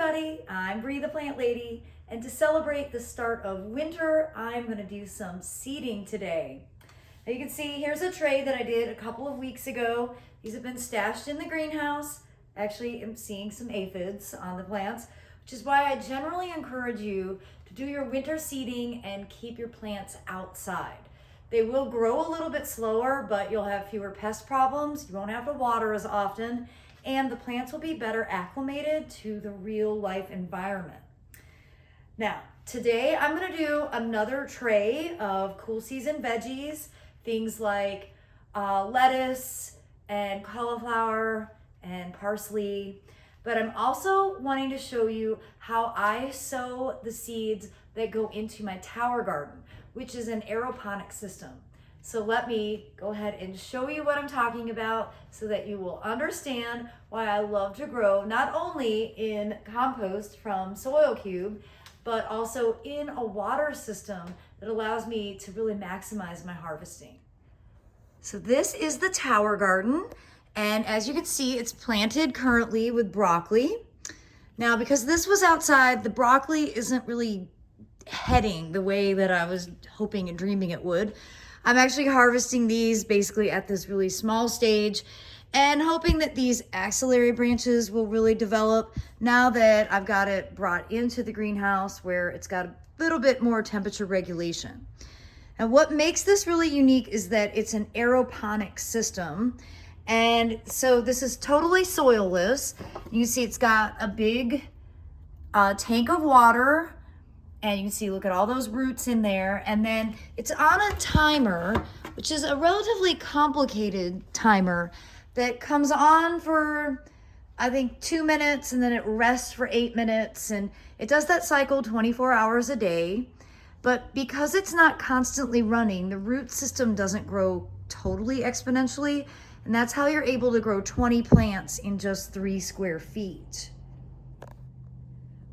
everybody, I'm Bree the Plant Lady, and to celebrate the start of winter, I'm gonna do some seeding today. Now you can see here's a tray that I did a couple of weeks ago. These have been stashed in the greenhouse. Actually, I'm seeing some aphids on the plants, which is why I generally encourage you to do your winter seeding and keep your plants outside. They will grow a little bit slower, but you'll have fewer pest problems. You won't have to water as often, and the plants will be better acclimated to the real life environment. Now, today I'm gonna do another tray of cool season veggies, things like lettuce and cauliflower and parsley, but I'm also wanting to show you how I sow the seeds that go into my tower garden, which is an aeroponic system. So let me go ahead and show you what I'm talking about so that you will understand why I love to grow not only in compost from Soil Cube, but also in a water system that allows me to really maximize my harvesting. So this is the tower garden, and as you can see, it's planted currently with broccoli. Now, because this was outside, the broccoli isn't really heading the way that I was hoping and dreaming it would. I'm actually harvesting these basically at this really small stage and hoping that these axillary branches will really develop now that I've got it brought into the greenhouse where it's got a little bit more temperature regulation. And what makes this really unique is that it's an aeroponic system. And so this is totally soilless. You can see it's got a big tank of water. And you can see, look at all those roots in there. And then it's on a timer, which is a relatively complicated timer that comes on for, I think, 2 minutes, and then it rests for 8 minutes. And it does that cycle 24 hours a day. But because it's not constantly running, the root system doesn't grow totally exponentially. And that's how you're able to grow 20 plants in just 3 square feet.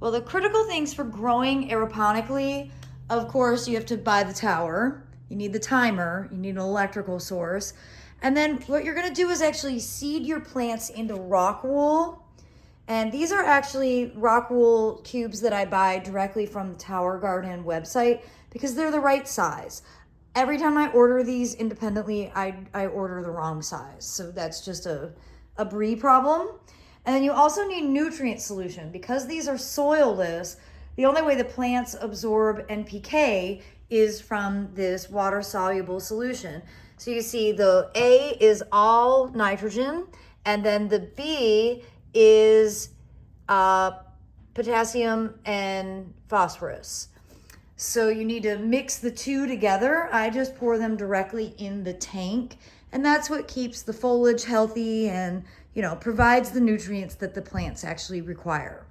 Well, the critical things for growing aeroponically, of course, you have to buy the tower, you need the timer, you need an electrical source, and then what you're gonna do is actually seed your plants into rockwool. And these are actually rockwool cubes that I buy directly from the Tower Garden website because they're the right size. Every time I order these independently, I order the wrong size. So that's just a Brie problem. And then you also need nutrient solution. Because these are soilless, the only way the plants absorb NPK is from this water-soluble solution. So you see the A is all nitrogen, and then the B is potassium and phosphorus. So you need to mix the two together. I just pour them directly in the tank, and that's what keeps the foliage healthy and provides the nutrients that the plants actually require.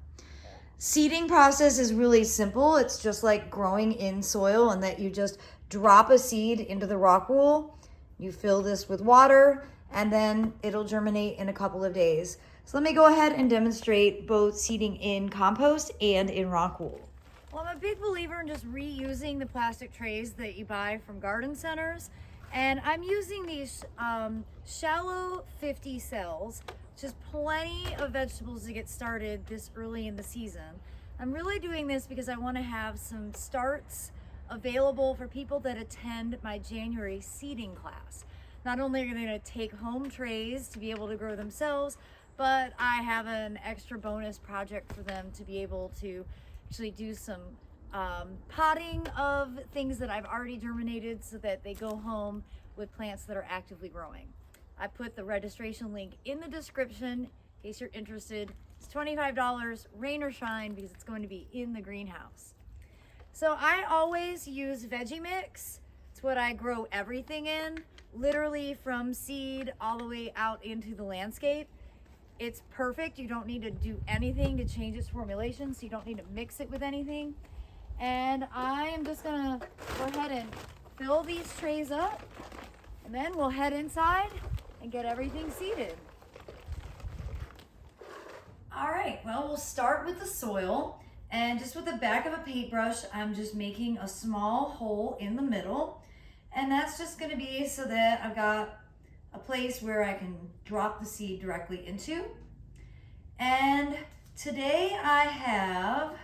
Seeding process is really simple. It's just like growing in soil, and that you just drop a seed into the rockwool. You fill this with water, and then it'll germinate in a couple of days. So let me go ahead and demonstrate both seeding in compost and in rockwool. Well, I'm a big believer in just reusing the plastic trays that you buy from garden centers. And I'm using these shallow 50 cells, which is plenty of vegetables to get started this early in the season. I'm really doing this because I want to have some starts available for people that attend my January seeding class. Not only are they going to take home trays to be able to grow themselves, but I have an extra bonus project for them to be able to actually do some potting of things that I've already germinated so that they go home with plants that are actively growing. I put the registration link in the description in case you're interested. It's $25, rain or shine, because it's going to be in the greenhouse. So I always use veggie mix. It's what I grow everything in, literally from seed all the way out into the landscape. It's perfect. You don't need to do anything to change its formulation, so you don't need to mix it with anything. And I am just gonna go ahead and fill these trays up, and then we'll head inside and get everything seeded. All right, well, we'll start with the soil, and just with the back of a paintbrush, I'm just making a small hole in the middle, and that's just gonna be so that I've got a place where I can drop the seed directly into. And Today I have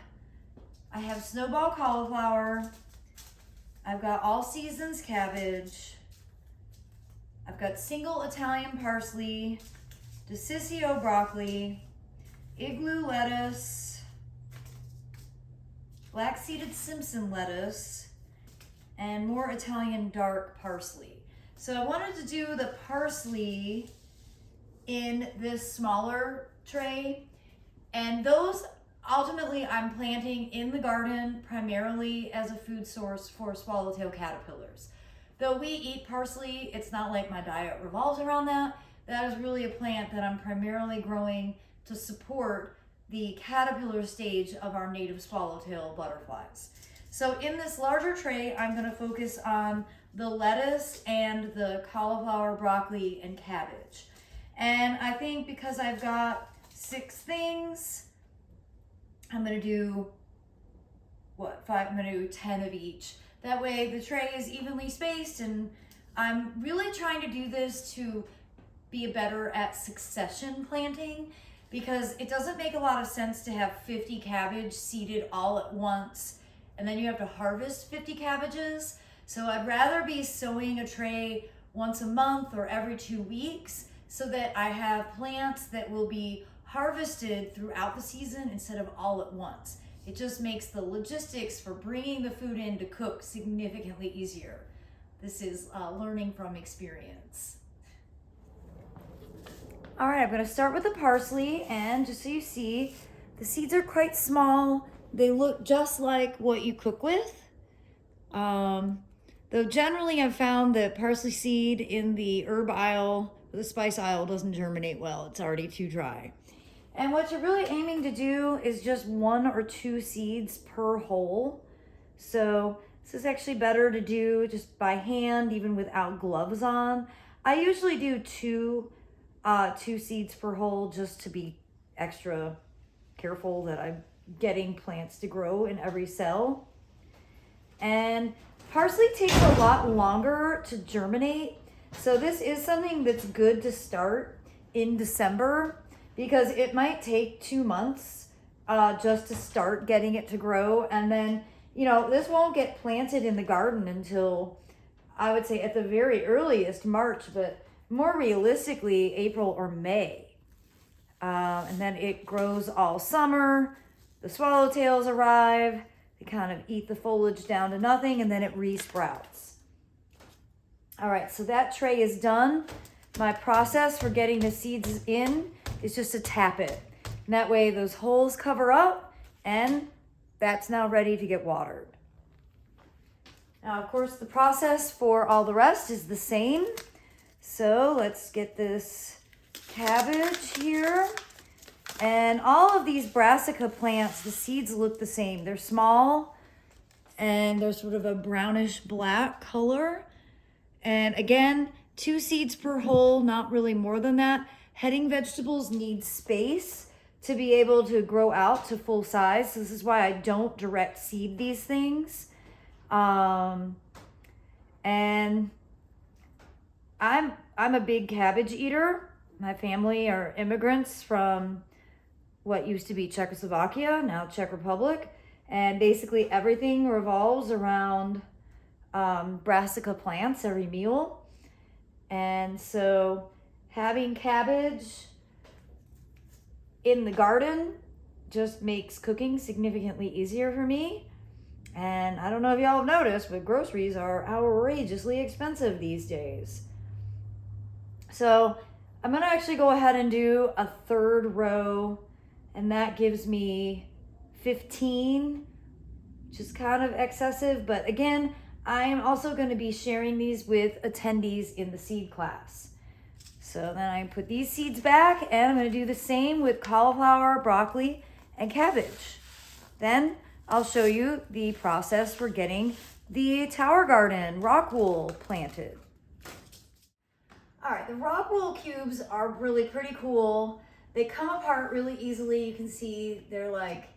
snowball cauliflower, I've got all seasons cabbage, I've got single Italian parsley, Decicio broccoli, igloo lettuce, black seeded Simpson lettuce, and more Italian dark parsley. So I wanted to do the parsley in this smaller tray, and those ultimately I'm planting in the garden primarily as a food source for swallowtail caterpillars. Though we eat parsley, it's not like my diet revolves around that. That is really a plant that I'm primarily growing to support the caterpillar stage of our native swallowtail butterflies. So in this larger tray, I'm going to focus on the lettuce and the cauliflower, broccoli, and cabbage. And I think because I've got 6 things, I'm going to do, I'm going to do 10 of each. That way the tray is evenly spaced, and I'm really trying to do this to be better at succession planting, because it doesn't make a lot of sense to have 50 cabbage seeded all at once and then you have to harvest 50 cabbages. So I'd rather be sowing a tray once a month or every 2 weeks so that I have plants that will be harvested throughout the season instead of all at once. It just makes the logistics for bringing the food in to cook significantly easier. This is learning from experience. All right, I'm gonna start with the parsley, and just so you see, the seeds are quite small. They look just like what you cook with. Though generally I've found that parsley seed in the herb aisle, the spice aisle, doesn't germinate well. It's already too dry. And what you're really aiming to do is just 1 or 2 seeds per hole. So this is actually better to do just by hand, even without gloves on. I usually do 2 seeds per hole just to be extra careful that I'm getting plants to grow in every cell. And parsley takes a lot longer to germinate. So this is something that's good to start in December, because it might take 2 months just to start getting it to grow. And then, you know, this won't get planted in the garden until, I would say at the very earliest, March, but more realistically, April or May. And then it grows all summer. The swallowtails arrive. They kind of eat the foliage down to nothing, and then it re-sprouts. All right, so that tray is done. My process for getting the seeds in is just to tap it. And that way those holes cover up, and that's now ready to get watered. Now, of course, the process for all the rest is the same. So let's get this cabbage here. And all of these brassica plants, the seeds look the same. They're small and they're sort of a brownish black color. And again, 2 seeds per hole, not really more than that. Heading vegetables need space to be able to grow out to full size. So this is why I don't direct seed these things. And I'm a big cabbage eater. My family are immigrants from what used to be Czechoslovakia, now Czech Republic. And basically everything revolves around brassica plants, every meal. And so having cabbage in the garden just makes cooking significantly easier for me. And I don't know if y'all have noticed, but groceries are outrageously expensive these days. So I'm gonna actually go ahead and do a 3rd row, and that gives me 15, which is kind of excessive. But again, I am also gonna be sharing these with attendees in the seed class. So then I put these seeds back, and I'm gonna do the same with cauliflower, broccoli, and cabbage. Then I'll show you the process for getting the tower garden rockwool planted. All right, the rockwool cubes are really pretty cool. They come apart really easily. You can see they're like,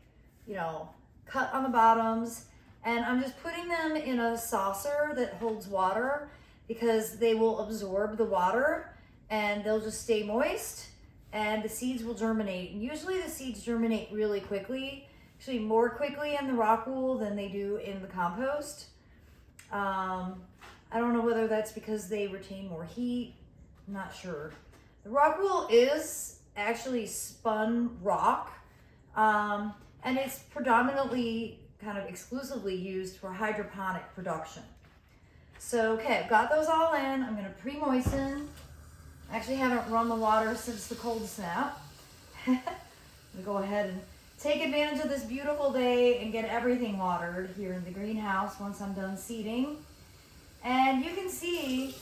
you know, cut on the bottoms. And I'm just putting them in a saucer that holds water because they will absorb the water and they'll just stay moist. and the seeds will germinate. And usually the seeds germinate really quickly, actually more quickly in the rockwool than they do in the compost. I don't know whether that's because they retain more heat. I'm not sure. The rockwool is actually spun rock, and it's predominantly, kind of exclusively used for hydroponic production. So, okay, I've got those all in. I'm gonna pre-moisten. I actually haven't run the water since the cold snap. I'm gonna go ahead and take advantage of this beautiful day and get everything watered here in the greenhouse once I'm done seeding. And you can see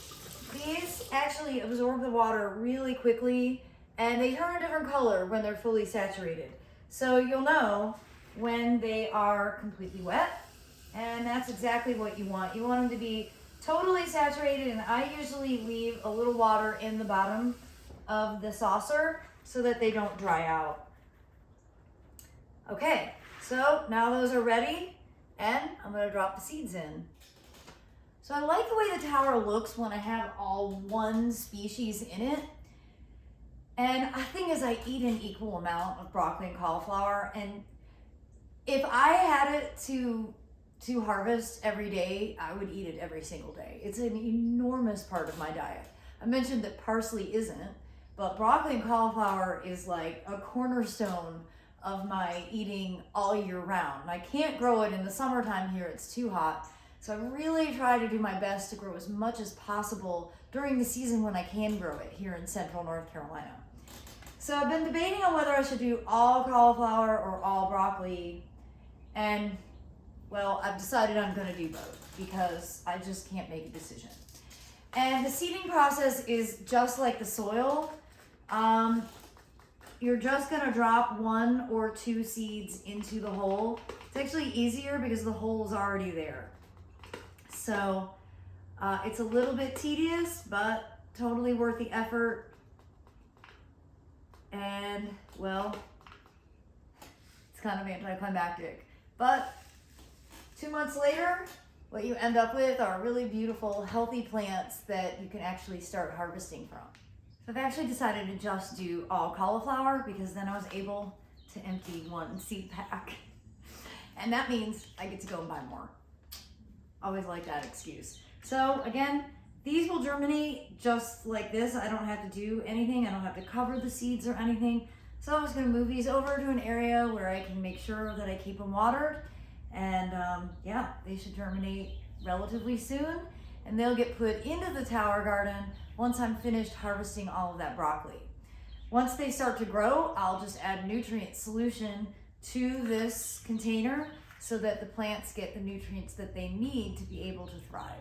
these actually absorb the water really quickly, and they turn a different color when they're fully saturated. So you'll know when they are completely wet, and that's exactly what you want. You want them to be totally saturated, and I usually leave a little water in the bottom of the saucer so that they don't dry out. Okay, so now those are ready, and I'm gonna drop the seeds in. So I like the way the tower looks when I have all one species in it. And the thing is, I eat an equal amount of broccoli and cauliflower, and if I had it to harvest every day, I would eat it every single day. It's an enormous part of my diet. I mentioned that parsley isn't, but broccoli and cauliflower is like a cornerstone of my eating all year round. I can't grow it in the summertime here, it's too hot. So I really try to do my best to grow as much as possible during the season when I can grow it here in central North Carolina. So I've been debating on whether I should do all cauliflower or all broccoli, and well, I've decided I'm gonna do both because I just can't make a decision. And the seeding process is just like the soil. You're just gonna drop 1 or 2 seeds into the hole. It's actually easier because the hole is already there. So it's a little bit tedious, but totally worth the effort. And well, it's kind of anticlimactic. But 2 months later, what you end up with are really beautiful, healthy plants that you can actually start harvesting from. So I've actually decided to just do all cauliflower because then I was able to empty 1 seed pack. And that means I get to go and buy more. Always like that excuse. So again, these will germinate just like this. I don't have to do anything. I don't have to cover the seeds or anything. So I'm just gonna move these over to an area where I can make sure that I keep them watered. And yeah, they should germinate relatively soon. And they'll get put into the tower garden once I'm finished harvesting all of that broccoli. Once they start to grow, I'll just add nutrient solution to this container so that the plants get the nutrients that they need to be able to thrive.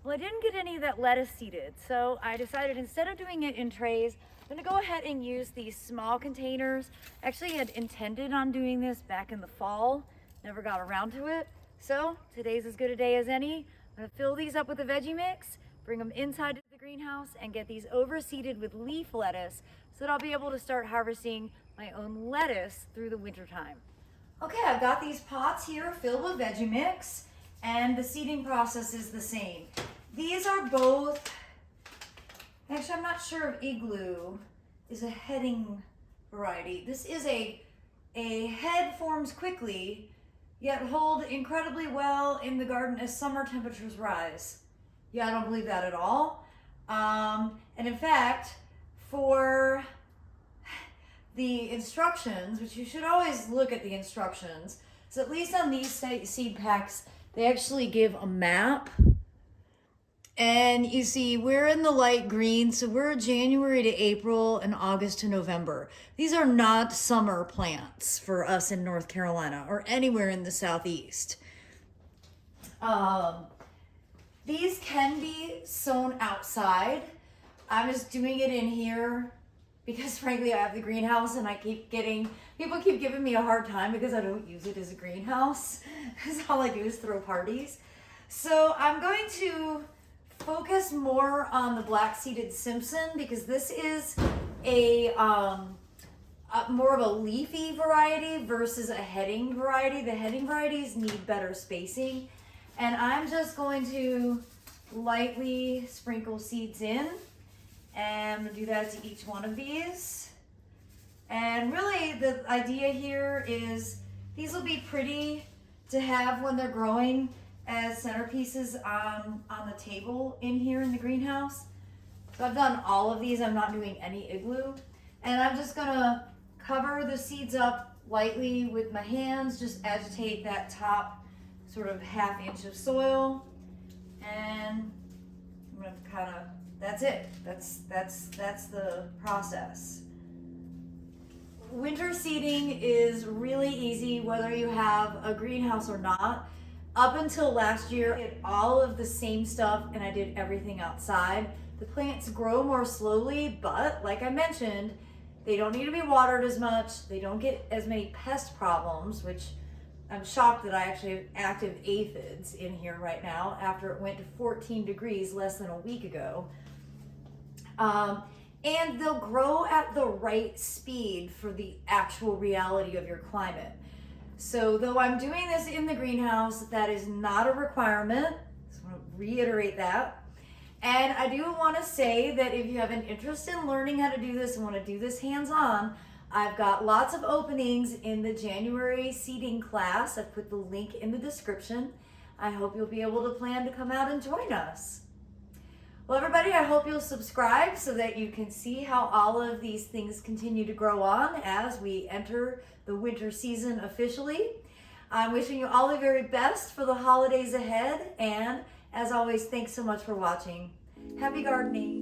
Well, I didn't get any of that lettuce seeded, so I decided instead of doing it in trays, I'm gonna go ahead and use these small containers. Actually, I had intended on doing this back in the fall, never got around to it. So today's as good a day as any. I'm gonna fill these up with a veggie mix, bring them inside the greenhouse, and get these overseeded with leaf lettuce so that I'll be able to start harvesting my own lettuce through the winter time. Okay, I've got these pots here filled with veggie mix, and the seeding process is the same. These are both, actually I'm not sure if Igloo is a heading variety. This is a head forms quickly, yet hold incredibly well in the garden as summer temperatures rise. Yeah, I don't believe that at all. And in fact, for the instructions, which you should always look at the instructions, so at least on these seed packs, they actually give a map. And you see, we're in the light green, so we're January to April and August to November. These are not summer plants for us in North Carolina or anywhere in the Southeast. These can be sown outside. I'm just doing it in here because frankly I have the greenhouse and people keep giving me a hard time because I don't use it as a greenhouse because all I do is throw parties. So I'm going to focus more on the black-seeded Simpson because this is a more of a leafy variety versus a heading variety. The heading varieties need better spacing, and I'm just going to lightly sprinkle seeds in. And I'm gonna do that to each one of these. And really the idea here is these will be pretty to have when they're growing as centerpieces on the table in here in the greenhouse. So I've done all of these. I'm not doing any igloo. And I'm just gonna cover the seeds up lightly with my hands, just agitate that top sort of ½ inch of soil. And I'm gonna kind of, that's it. That's the process. Winter seeding is really easy whether you have a greenhouse or not. Up until last year, I did all of the same stuff and I did everything outside. The plants grow more slowly, but like I mentioned, they don't need to be watered as much. They don't get as many pest problems, which I'm shocked that I actually have active aphids in here right now after it went to 14 degrees less than a week ago. And they'll grow at the right speed for the actual reality of your climate. So though I'm doing this in the greenhouse, that is not a requirement. Just want to reiterate that. And I do want to say that if you have an interest in learning how to do this and want to do this hands-on, I've got lots of openings in the January seeding class. I've put the link in the description. I hope you'll be able to plan to come out and join us. Well, everybody, I hope you'll subscribe so that you can see how all of these things continue to grow on as we enter the winter season officially. I'm wishing you all the very best for the holidays ahead. And as always, thanks so much for watching. Happy gardening.